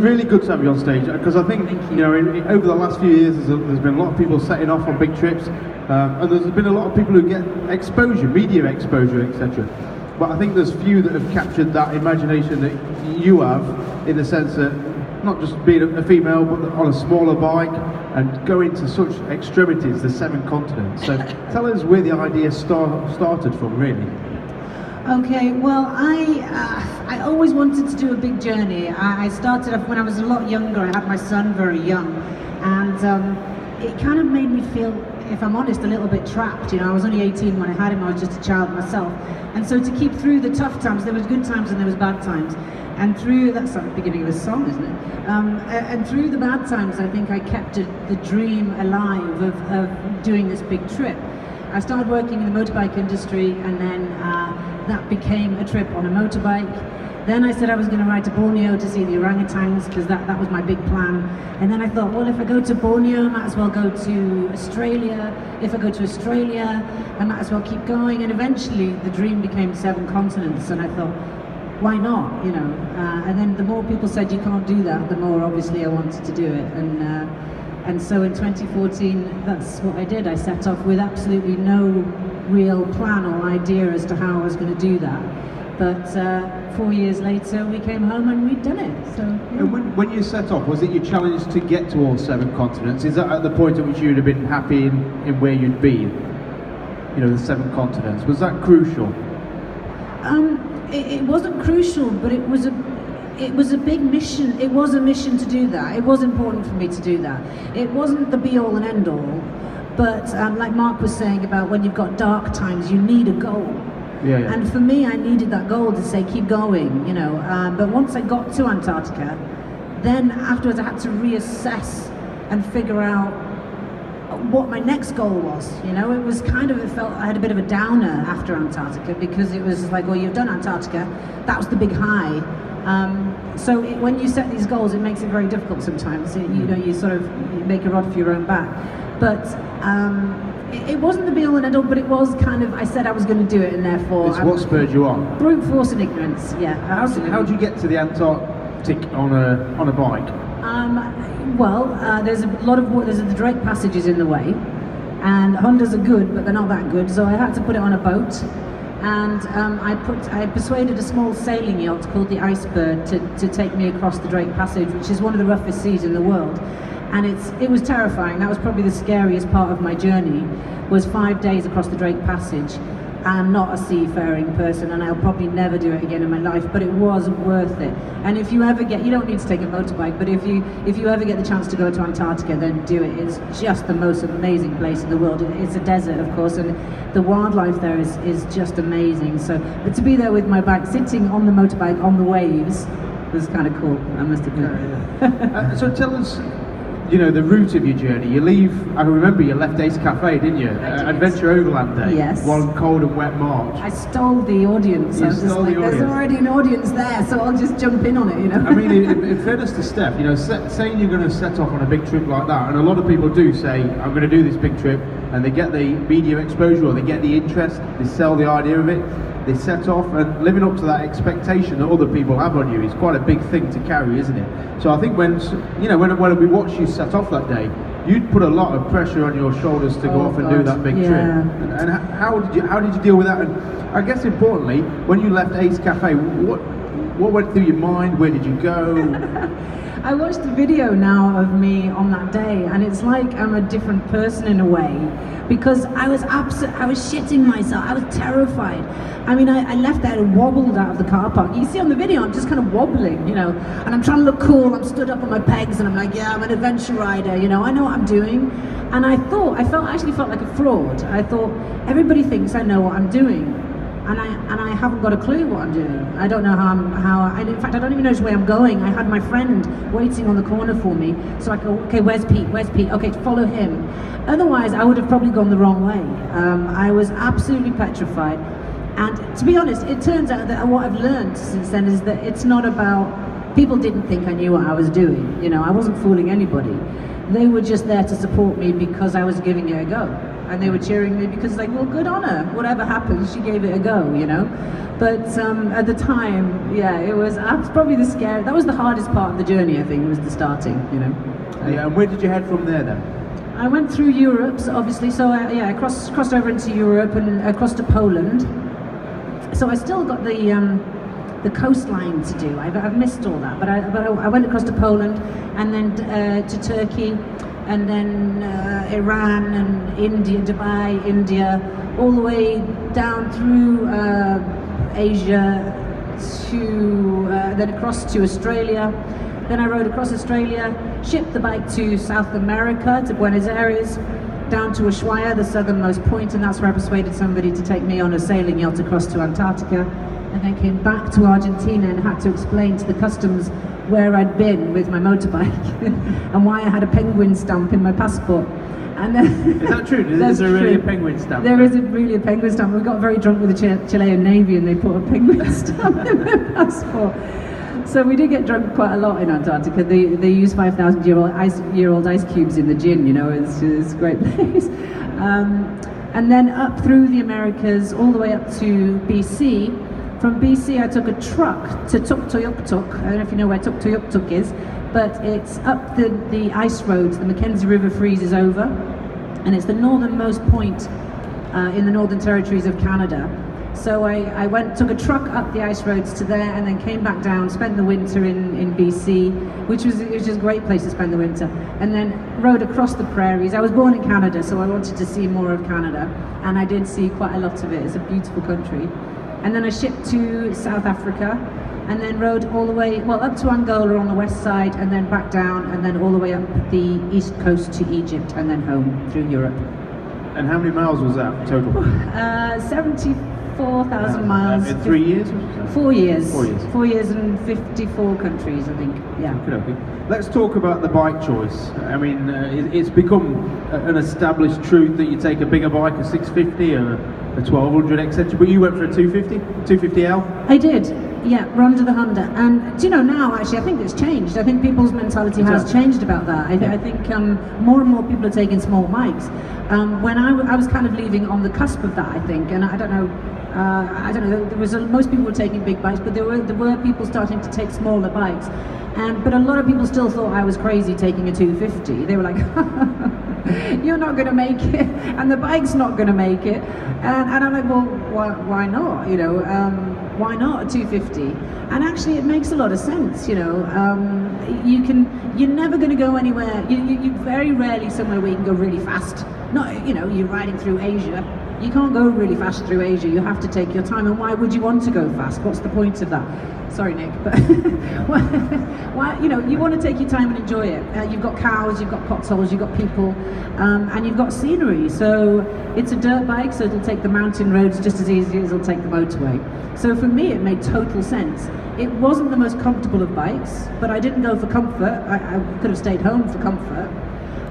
really good to have you on stage, because I think over the last few years there's been a lot of people setting off on big trips, and there's been a lot of people who get exposure, media exposure, etc. But I think there's few that have captured that imagination that you have, in the sense that not just being a female, but on a smaller bike and going to such extremities, the 7 continents. So tell us where the idea started from, really. Okay, well, I always wanted to do a big journey. I started off when I was a lot younger. I had my son very young, and it kind of made me feel, if I'm honest, a little bit trapped. I was only 18 when I had him. I was just a child myself, and so to keep through the tough times, there was good times and there was bad times, and through that's the beginning of the song, isn't it? And through the bad times, I think I kept the dream alive of doing this big trip. I started working in the motorbike industry, and then that became a trip on a motorbike. Then I said I was going to ride to Borneo to see the orangutans, because that was my big plan. And then I thought, well, if I go to Borneo, I might as well go to Australia. If I go to Australia, I might as well keep going. And eventually the dream became 7 continents, and I thought, why not, and then the more people said you can't do that, the more obviously I wanted to do it. And so in 2014, that's what I did. I set off with absolutely no real plan or idea as to how I was going to do that. But 4 years later, we came home and we'd done it. So. Yeah. And when you set off, was it your challenge to get to all 7 continents? Is that at the point at which you'd have been happy in where you'd been? The 7 continents. Was that crucial? It wasn't crucial, but it was a big mission. It was a mission to do that. It was important for me to do that. It wasn't the be all and end all, but like Mark was saying about when you've got dark times, you need a goal. Yeah. And for me, I needed that goal to say keep going, but once I got to Antarctica, then afterwards I had to reassess and figure out what my next goal was. It was it felt I had a bit of a downer after Antarctica, because it was like, well, you've done Antarctica, that was the big high. So when you set these goals, it makes it very difficult sometimes. You sort of make a rod for your own back. But it wasn't the be all and end all, but it was I said I was going to do it, and therefore it's what spurred you on. Brute force and ignorance, yeah. How did you get to the Antarctic on a bike? There's the Drake passages in the way, and Hondas are good, but they're not that good, so I had to put it on a boat. And I persuaded a small sailing yacht called the Icebird to take me across the Drake Passage, which is one of the roughest seas in the world. And it was terrifying. That was probably the scariest part of my journey, was 5 days across the Drake Passage. I'm not a seafaring person, and I'll probably never do it again in my life, but it was worth it. And if you ever you don't need to take a motorbike, but if you ever get the chance to go to Antarctica, then do it. It's just the most amazing place in the world. It's a desert, of course, and the wildlife there is just amazing. So, but to be there with my bike, sitting on the motorbike on the waves, was kind of cool, I must admit. Yeah. So tell us, the route of your journey. You leave, I remember you left Ace Cafe, didn't you? Adventure Overland Day. Yes. One cold and wet March. I stole the audience. You stole the audience. There's already an audience there, so I'll just jump in on it, I mean, in fairness to Steph, saying you're going to set off on a big trip like that, and a lot of people do say, I'm going to do this big trip, and they get the media exposure, or they get the interest, they sell the idea of it, they set off, and living up to that expectation that other people have on you is quite a big thing to carry, isn't it? So I think when we watched you set off that day, you'd put a lot of pressure on your shoulders to go off and do that big trip. And how did you deal with that? And I guess importantly, when you left Ace Cafe, what went through your mind? Where did you go? I watched the video now of me on that day, and it's like I'm a different person in a way, because I was shitting myself. I was terrified. I mean, I left there and wobbled out of the car park. You see on the video, I'm just kind of wobbling, and I'm trying to look cool. I'm stood up on my pegs, and I'm like, yeah, I'm an adventure rider, I know what I'm doing. And I actually felt like a fraud. I thought, everybody thinks I know what I'm doing. And I haven't got a clue what I'm doing. I don't know and in fact, I don't even know which way I'm going. I had my friend waiting on the corner for me, so I go, okay, where's Pete? Okay, follow him. Otherwise, I would have probably gone the wrong way. I was absolutely petrified. And to be honest, it turns out that what I've learned since then is that it's not about, people didn't think I knew what I was doing. I wasn't fooling anybody. They were just there to support me because I was giving it a go. and they were cheering me because like, well, good on her. Whatever happens, she gave it a go, you know. But at the time, yeah, it was probably that was the hardest part of the journey, I think, was the starting, you know. Yeah, and where did you head from there then? I went through Europe, so obviously, so I crossed over into Europe and across to Poland. So I still got the coastline to do. I've missed all that, but I went across to Poland and then to Turkey, and then Iran and India, Dubai, India, all the way down through Asia to then across to Australia. Then I rode across Australia, shipped the bike to South America, to Buenos Aires, down to Ushuaia, the southernmost point, and that's where I persuaded somebody to take me on a sailing yacht across to Antarctica. And then came back to Argentina and had to explain to the customs where I'd been with my motorbike and why I had a penguin stamp in my passport. And is that true? Is there really a penguin stamp? There is really a penguin stamp. We got very drunk with the Chilean Navy and they put a penguin stamp in my passport. So we did get drunk quite a lot in Antarctica. They use 5,000-year-old ice cubes in the gin, you know, it's a great place. And then up through the Americas, all the way up to BC. From BC I took a truck to Tuktoyaktuk. I don't know if you know where Tuktoyaktuk is, but it's up the ice roads. The Mackenzie River freezes over, and it's the northernmost point in the Northern Territories of Canada. So I took a truck up the ice roads to there, and then came back down, spent the winter in BC, which was a great place to spend the winter, and then rode across the prairies. I was born in Canada, so I wanted to see more of Canada, and I did see quite a lot of it. It's a beautiful country. And then I shipped to South Africa, and then rode all the way, well, up to Angola on the west side, and then back down, and then all the way up the east coast to Egypt, and then home through Europe. And how many miles was that total? 74,000 miles. In 3 years? 4 years. 4 years. 4 years and 54 countries, I think. Yeah. Okay. Let's talk about the bike choice. I mean, it's become an established truth that you take a bigger bike, a 650 or a 1200, etc. But you went for a 250, 250L? I did. Yeah, Ronda the Honda. And do you know, now actually I think it's changed. I think people's mentality has changed about that. I think more and more people are taking small bikes. When I was kind of leaving on the cusp of that, I think, and I don't know, there was most people were taking big bikes, but there were people starting to take smaller bikes. But a lot of people still thought I was crazy taking a 250. They were like, you're not going to make it, and the bike's not going to make it. And I'm like, well, why not? You know, why not a 250? And actually, it makes a lot of sense. You know, you're never going to go anywhere. You very rarely somewhere where you can go really fast. Not, you know, you're riding through Asia. You can't go really fast through Asia. You have to take your time. And why would you want to go fast? What's the point of that? Sorry, Nick, but why? You know, you want to take your time and enjoy it. You've got cows, you've got potholes, you've got people, and you've got scenery. So it's a dirt bike, so it'll take the mountain roads just as easy as it'll take the motorway. So for me, it made total sense. It wasn't the most comfortable of bikes, but I didn't go for comfort. I could have stayed home for comfort.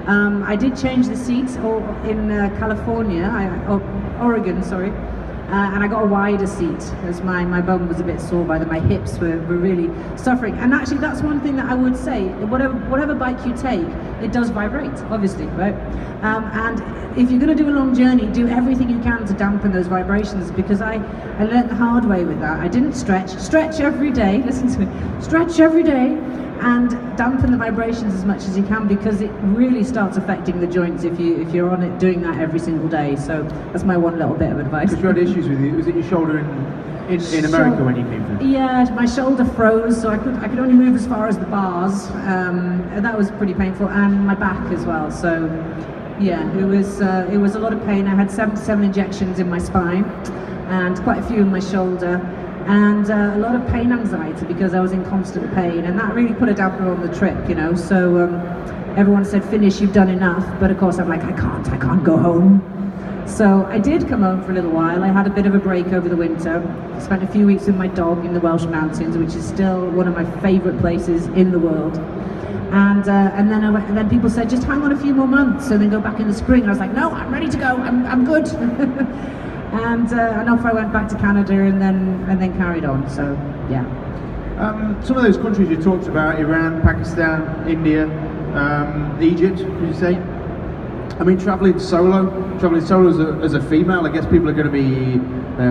I did change the seats in California, Oregon, sorry, and I got a wider seat as my bum was a bit sore by my hips were really suffering. And actually, that's one thing that I would say: whatever bike you take, it does vibrate, obviously, right? And if you're going to do a long journey, do everything you can to dampen those vibrations, because I learned the hard way with that. I didn't stretch every day. Listen to me, stretch every day. And dampen the vibrations as much as you can, because it really starts affecting the joints if you're on it doing that every single day. So that's my one little bit of advice. Because you had issues with you. Was it your shoulder in America when you came through? Yeah, my shoulder froze, so I could only move as far as the bars, and that was pretty painful, and my back as well. So yeah, it was a lot of pain. I had 77 injections in my spine, and quite a few in my shoulder. And a lot of pain anxiety because I was in constant pain, and that really put a damper on the trip, you know. So everyone said, finish, you've done enough, but of course I'm like, I can't go home. So I did come home for a little while. I had a bit of a break over the winter. I spent a few weeks with my dog in the Welsh Mountains, which is still one of my favourite places in the world. And then people said, just hang on a few more months and then go back in the spring. And I was like, no, I'm ready to go, I'm good. And off I went back to Canada and then carried on. So yeah. Some of those countries you talked about: Iran, Pakistan, India, Egypt. Did you say? I mean, traveling solo as a female, I guess people are going to be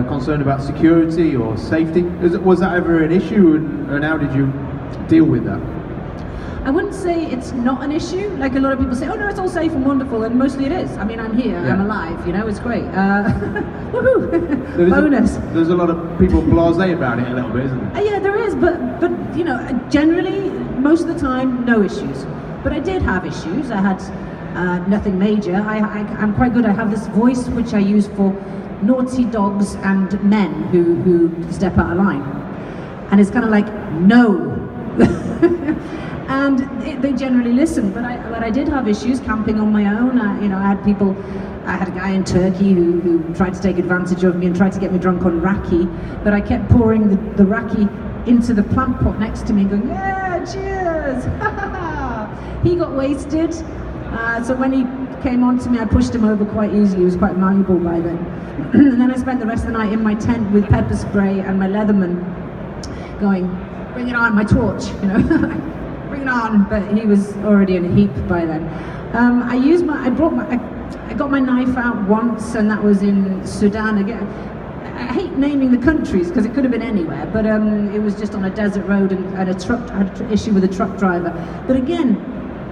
concerned about security or safety. Was that ever an issue, and how did you deal with that? I wouldn't say it's not an issue. Like a lot of people say, oh no, it's all safe and wonderful, and mostly it is. I mean, I'm here, I'm alive, you know, it's great. Woohoo! Bonus. There's a lot of people blasé about it a little bit, isn't there? Yeah, there is, but you know, generally, most of the time, no issues. But I did have issues. I had nothing major. I'm quite good. I have this voice which I use for naughty dogs and men who step out of line. And it's kind of like, no. And they generally listen, but I did have issues camping on my own. I had a guy in Turkey who tried to take advantage of me and tried to get me drunk on raki, but I kept pouring the raki into the plant pot next to me and going, yeah, cheers! He got wasted, so when he came on to me, I pushed him over quite easily. He was quite malleable by then. And then I spent the rest of the night in my tent with pepper spray and my Leatherman going, bring it on, my torch, you know. Bring it on, but he was already in a heap by then. I got my knife out once, and that was in Sudan again. I hate naming the countries because it could have been anywhere, but it was just on a desert road, and I had an issue with a truck driver. But again,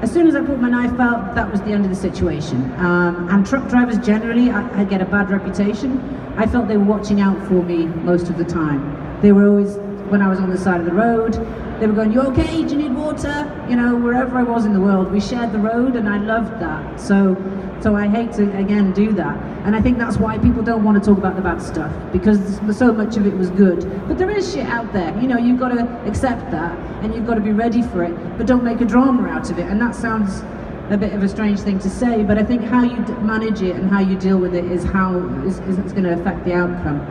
as soon as I put my knife out, that was the end of the situation. And truck drivers generally, I get a bad reputation. I felt they were watching out for me most of the time. They were always, when I was on the side of the road, they were going, you okay? Do you need water? You know, wherever I was in the world, we shared the road, and I loved that. So I hate to, again, do that. And I think that's why people don't want to talk about the bad stuff, because so much of it was good. But there is shit out there. You know, you've got to accept that, and you've got to be ready for it, but don't make a drama out of it. And that sounds a bit of a strange thing to say, but I think how you manage it and how you deal with it is going to affect the outcome.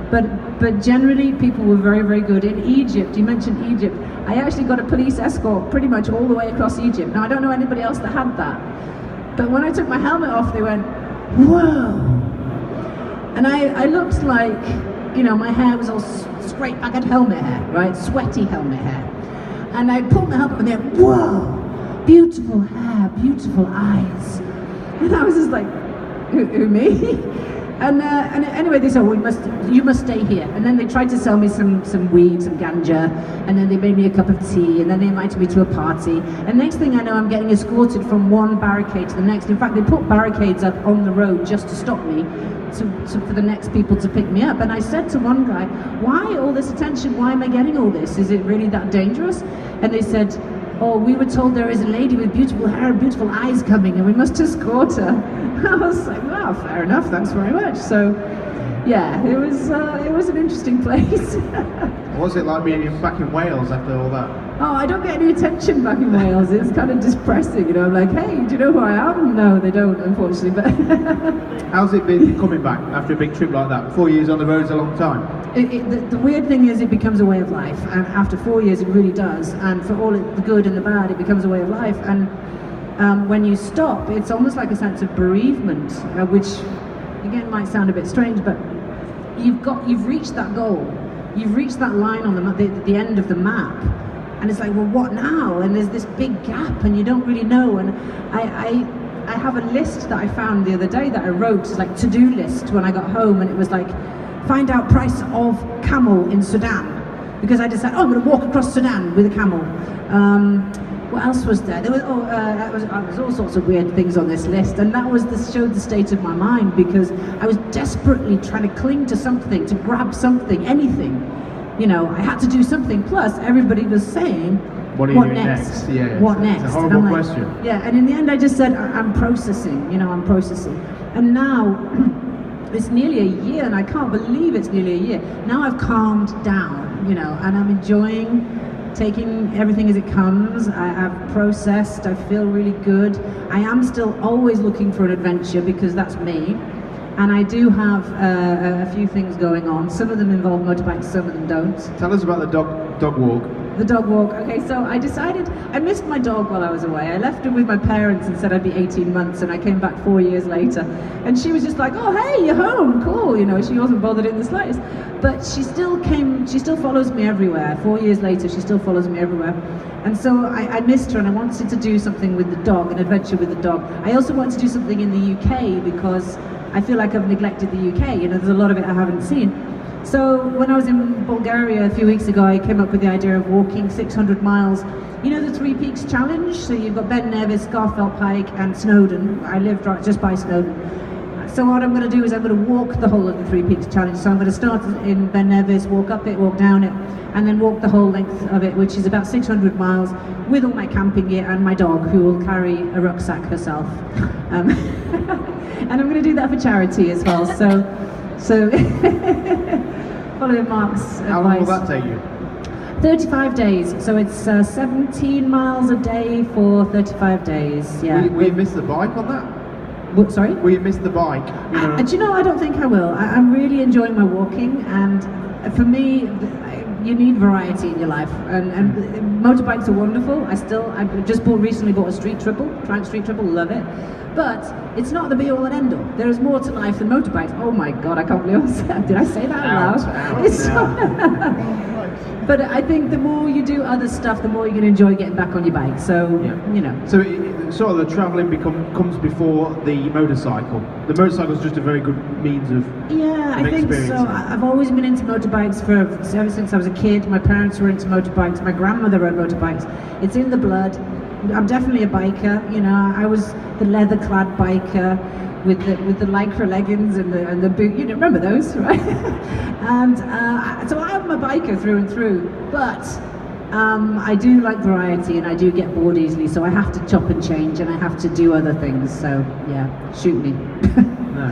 But generally, people were very, very good. In Egypt, you mentioned Egypt, I actually got a police escort pretty much all the way across Egypt. Now, I don't know anybody else that had that, but when I took my helmet off, they went, whoa! And I looked like, you know, my hair was all straight back at helmet hair, right? Sweaty helmet hair. And I pulled my helmet up and they went, whoa! Beautiful hair, beautiful eyes. And I was just like, who me? And anyway, they said, well, you must stay here. And then they tried to sell me some weed, some ganja, and then they made me a cup of tea, and then they invited me to a party. And next thing I know, I'm getting escorted from one barricade to the next. In fact, they put barricades up on the road just to stop me, for the next people to pick me up. And I said to one guy, why all this attention? Why am I getting all this? Is it really that dangerous? And they said, oh, we were told there is a lady with beautiful hair and beautiful eyes coming, and we must escort her. I was like, wow, fair enough, thanks very much. So, yeah, it was an interesting place. What was it like being back in Wales after all that? Oh, I don't get any attention back in Wales. It's kind of depressing, you know. I'm like, hey, do you know who I am? No, they don't, unfortunately. But how's it been coming back after a big trip like that? 4 years on the road is a long time. The weird thing is, it becomes a way of life, and after 4 years, it really does. And for all the good and the bad, it becomes a way of life. And when you stop, it's almost like a sense of bereavement, which again might sound a bit strange, but you've reached that goal. You've reached that line on the end of the map, and it's like, well, what now? And there's this big gap, and you don't really know. And I have a list that I found the other day that I wrote, like to-do list, when I got home, and it was like, find out price of camel in Sudan, because I decided, oh, I'm going to walk across Sudan with a camel. What else was there? There was all sorts of weird things on this list, and showed the state of my mind, because I was desperately trying to cling to something, to grab something, anything. You know, I had to do something. Plus, everybody was saying, what next? Yeah, what next? It's a horrible question. Yeah, and in the end, I just said, I'm processing. You know, I'm processing, and now. It's nearly a year, and I can't believe it's nearly a year. Now I've calmed down, you know, and I'm enjoying taking everything as it comes. I've processed, I feel really good. I am still always looking for an adventure, because that's me. And I do have a few things going on. Some of them involve motorbikes, some of them don't. Tell us about the dog walk. The dog walk. Okay, so I decided, I missed my dog while I was away. I left her with my parents and said I'd be 18 months, and I came back 4 years later. And she was just like, oh, hey, you're home, cool. You know, she wasn't bothered in the slightest. But she still follows me everywhere. 4 years later, she still follows me everywhere. And so I missed her, and I wanted to do something with the dog, an adventure with the dog. I also wanted to do something in the UK because I feel like I've neglected the UK. There's a lot of it I haven't seen. So when I was in Bulgaria a few weeks ago, I came up with the idea of walking 600 miles. You know the Three Peaks Challenge? So you've got Ben Nevis, Garfield Pike, and Snowdon. I live right just by Snowdon. So what I'm going to do is I'm going to walk the whole of the Three Peaks Challenge. So I'm going to start in Ben Nevis, walk up it, walk down it, and then walk the whole length of it, which is about 600 miles, with all my camping gear and my dog, who will carry a rucksack herself. And I'm going to do that for charity as well. So following Mark's advice. How long will that take you? 35 days. So it's 17 miles a day for 35 days. Yeah. Will you miss the bike on that? What, sorry? Will you miss the bike? Do you know, I don't think I will. I'm really enjoying my walking, and for me, you need variety in your life, and motorbikes are wonderful. I just recently bought a street triple, Triumph Street Triple, love it. But it's not the be all and end all. There is more to life than motorbikes. Oh my God, I can't believe I said that. Did I say that out loud? But I think the more you do other stuff, the more you're going to enjoy getting back on your bike. So, you know. So sort of the travelling comes before the motorcycle. The motorcycle is just a very good means of I think so. I've always been into motorbikes ever since I was a kid. My parents were into motorbikes. My grandmother rode motorbikes. It's in the blood. I'm definitely a biker. I was the leather-clad biker with the lycra leggings and the boot. You remember those, right? And so I'm a biker through and through. But I do like variety, and I do get bored easily. So I have to chop and change, and I have to do other things. So yeah, shoot me. No.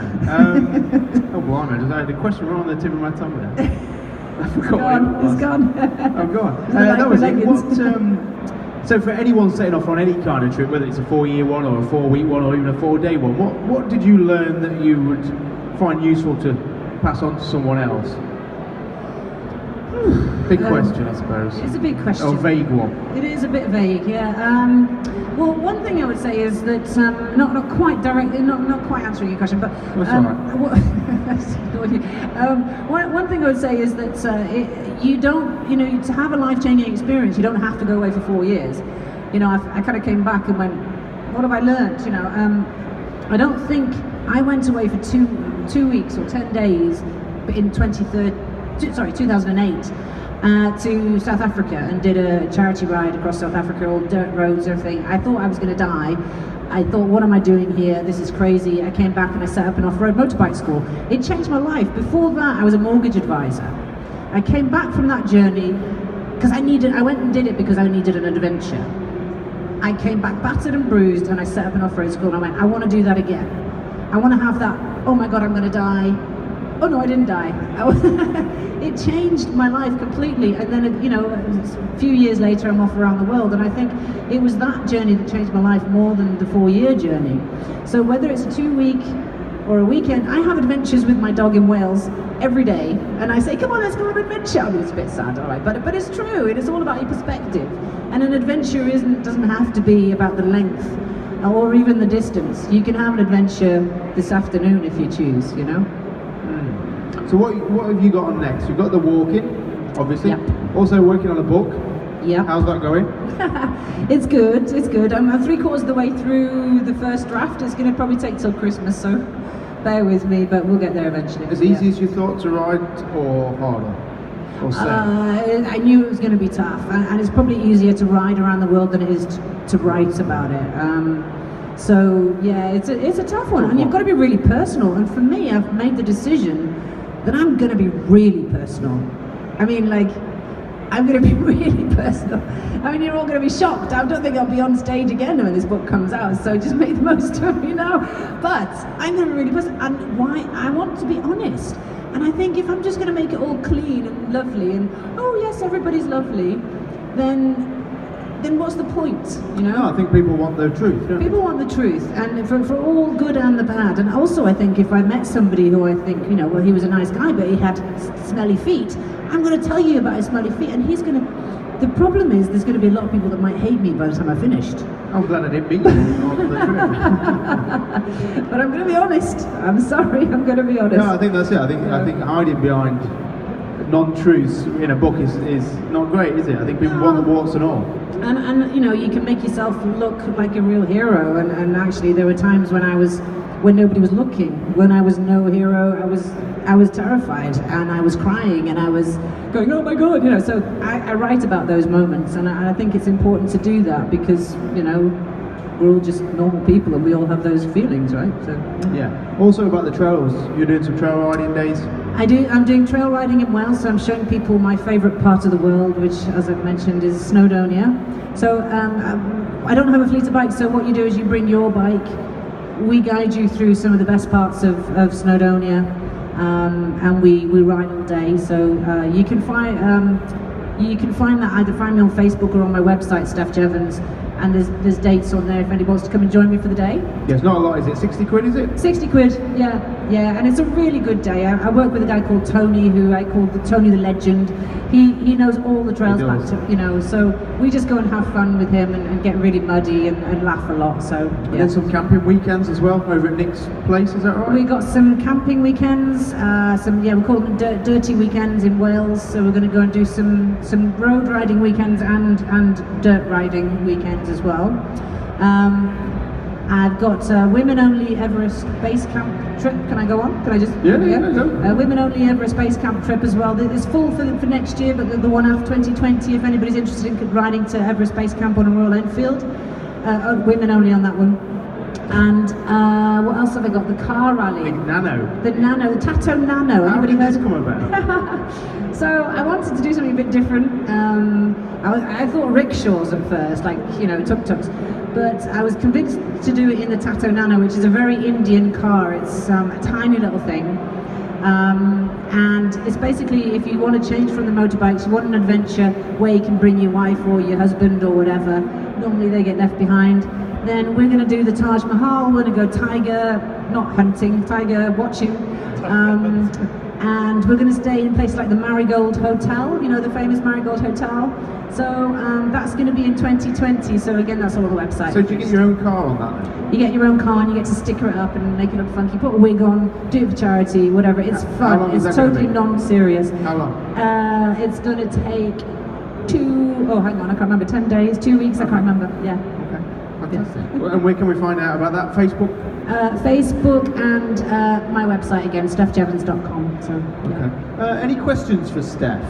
Oh blimey! I had a question right on the tip of my tongue there. I forgot. It's gone. Oh, gone. That was it. So for anyone setting off on any kind of trip, whether it's a 4-year one or a 4-week one or even a 4-day one, what did you learn that you would find useful to pass on to someone else? Big question, I suppose. It's a big question. Or a vague one. It is a bit vague, yeah. Well, one thing I would say is that not quite directly, not quite answering your question, but that's all right. One thing I would say is that to have a life-changing experience, you don't have to go away for 4 years. I kind of came back and went, what have I learned? I don't think I went away for two weeks or 10 days in 2008 to South Africa and did a charity ride across South Africa, all dirt roads, everything. I thought I was going to die. I thought, what am I doing here? This is crazy. I came back and I set up an off-road motorbike school. It changed my life. Before that, I was a mortgage advisor. I came back from that journey because I went and did it because I needed an adventure. I came back battered and bruised, and I set up an off-road school, and I went, I want to do that again. I want to have that, oh my God, I'm going to die. Oh no, I didn't die. It changed my life completely, and then a few years later I'm off around the world, and I think it was that journey that changed my life more than the 4-year journey. So whether it's a 2-week or a weekend, I have adventures with my dog in Wales every day, and I say, come on, let's go on an adventure. I mean, it's a bit sad, all right, but it's true. It is all about your perspective, and an adventure doesn't have to be about the length or even the distance. You can have an adventure this afternoon if you choose, So what have you got on next? You've got the walking, obviously. Yep. Also working on a book. Yeah. How's that going? It's good. I'm 3/4 of the way through the first draft. It's going to probably take till Christmas, so bear with me, but we'll get there eventually. As easy as you thought to write, or harder? Or same? I knew it was going to be tough, and it's probably easier to ride around the world than it is to write about it. So yeah, it's a tough one, and you've got to be really personal. And for me, I've made the decision that I'm going to be really personal. I mean, I'm going to be really personal. I mean, you're all going to be shocked. I don't think I'll be on stage again when this book comes out, so just make the most of it, But I'm going to be really personal, and why? I want to be honest. And I think if I'm just going to make it all clean and lovely, and oh yes, everybody's lovely, then what's the point, No, I think people want the truth, don't People want the truth, and for all good and the bad. And also I think if I met somebody who I think, well, he was a nice guy, but he had smelly feet, I'm going to tell you about his smelly feet, and he's going to... The problem is there's going to be a lot of people that might hate me by the time I've finished. I'm glad I didn't meet you on the trip. But I'm going to be honest. I'm sorry, I'm going to be honest. No, I think that's it. I think hiding behind non-truths in a book is not great, is it? I think people want the warts and all. And you know, you can make yourself look like a real hero, and actually there were times when nobody was looking, when I was no hero, I was terrified, and I was crying, and I was going, oh my God, you know. So I write about those moments, and I think it's important to do that because, you know, we're all just normal people and we all have those feelings, right? So yeah. Also about the trails, you're doing some trail riding days. I'm doing trail riding in Wales, so I'm showing people my favourite part of the world, which, as I've mentioned, is Snowdonia. So I don't have a fleet of bikes, so what you do is you bring your bike. We guide you through some of the best parts of Snowdonia, and we ride all day. So you can find that, either find me on Facebook or on my website, Steph Jevons. And there's dates on there if anybody wants to come and join me for the day. Yeah, it's not a lot, is it? 60 quid, is it? 60 quid, yeah, and it's a really good day. I work with a guy called Tony, who I call Tony the Legend. He knows all the trails back to, you know, so we just go and have fun with him and get really muddy and laugh a lot, so yeah. And then some camping weekends as well, over at Nick's place, is that right? We got some camping weekends, we call them dirty weekends in Wales, so we're going to go and do some road riding weekends and dirt riding weekends as well. I've got a women only Everest base camp trip. Can I go on? Can I just? Yeah. No. Women only Everest base camp trip as well. It's full for next year, but the one after 2020, if anybody's interested in riding to Everest base camp on a Royal Enfield, women only on that one. And what else have I got? The car rally. Big Nano. The Tato Nano. How Anybody did heard this come about? So I wanted to do something a bit different. I thought rickshaws at first, like, you know, tuk-tuks, but I was convinced to do it in the Tato Nano, which is a very Indian car. It's a tiny little thing, and it's basically, if you want to change from the motorbikes, you want an adventure where you can bring your wife or your husband or whatever. Normally they get left behind. Then we're going to do the Taj Mahal. We're going to go tiger, not hunting, tiger watching. And we're going to stay in a place like the Marigold Hotel, you know, the famous Marigold Hotel. So that's going to be in 2020. So again, that's all on the website. So do you get your own car on that then? You get your own car and you get to sticker it up and make it look funky. Put a wig on, do it for charity, whatever. It's fun. It's totally non-serious. How long? It's going to take 10 days, 2 weeks, I can't remember. Yeah. Okay. Fantastic. Yeah. And where can we find out about that? Facebook? Facebook and my website again, stephjevons.com. So, okay. Any questions for Steph?